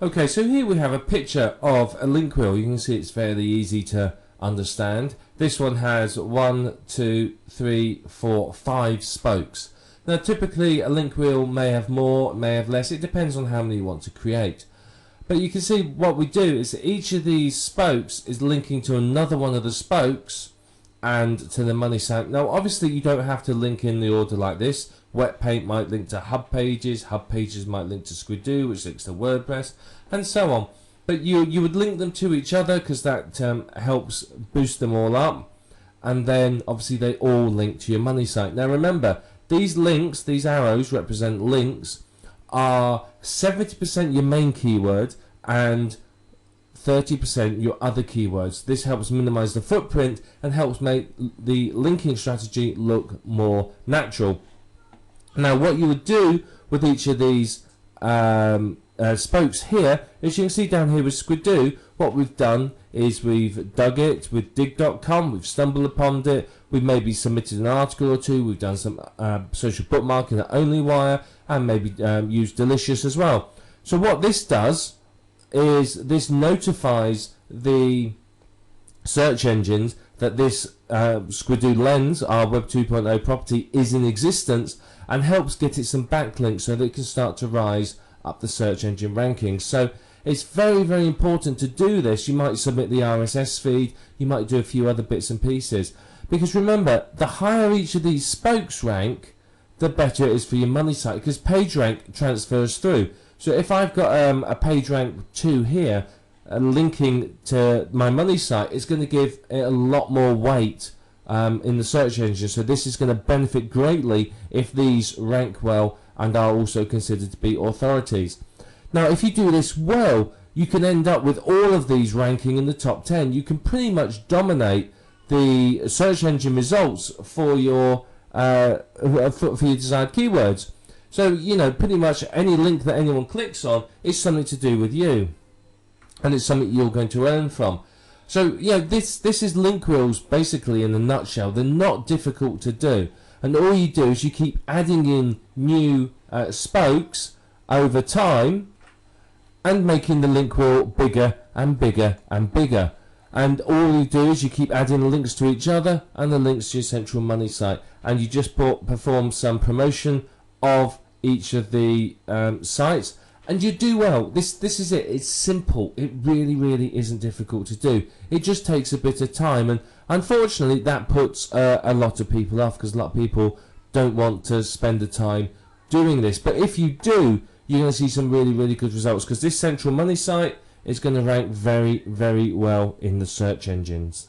Okay, so here we have a picture of a link wheel. You can see it's fairly easy to understand. This one has 1, 2, 3, 4, 5 spokes. Now typically a link wheel may have more, may have less. It depends on how many you want to create. But you can see what we do is that each of these spokes is linking to another one of the spokes and to the money site. Now obviously you don't have to link in the order like this. Wet Paint might link to Hub Pages might link to Squidoo, which links to WordPress, and so on. But you would link them to each other because that helps boost them all up, and then obviously they all link to your money site. Now remember, these links, these arrows represent links, are 70% your main keyword and 30% your other keywords. This helps minimize the footprint and helps make the linking strategy look more natural. Now what you would do with each of these spokes here, as you can see down here with Squidoo, what we've done is we've dug it with dig.com, we've stumbled upon it, we've maybe submitted an article or two, we've done some social bookmarking at OnlyWire, and maybe used Delicious as well. So what this does is this notifies the search engines that this Squidoo Lens, our Web 2.0 property, is in existence, and helps get it some backlinks so that it can start to rise up the search engine rankings. So it's very, very important to do this. You might submit the RSS feed, you might do a few other bits and pieces, because remember, the higher each of these spokes rank, the better it is for your money site, because page rank transfers through. So if I've got a page rank 2 here linking to my money site, it's going to give it a lot more weight in the search engine. So this is going to benefit greatly if these rank well and are also considered to be authorities. Now if you do this well, you can end up with all of these ranking in the top 10. You can pretty much dominate the search engine results for your desired keywords. So you know, pretty much any link that anyone clicks on is something to do with you, and it's something you're going to earn from. So yeah, this is link wheels basically in a nutshell. They're not difficult to do, and all you do is you keep adding in new spokes over time and making the link wheel bigger and bigger and bigger. And all you do is you keep adding links to each other and the links to your central money site, and you just perform some promotion of each of the sites, and you do well. This is it. It's simple. It really isn't difficult to do. It just takes a bit of time, and unfortunately that puts a lot of people off, because a lot of people don't want to spend the time doing this. But if you do, you're going to see some really good results, because this central money site is going to rank very well in the search engines.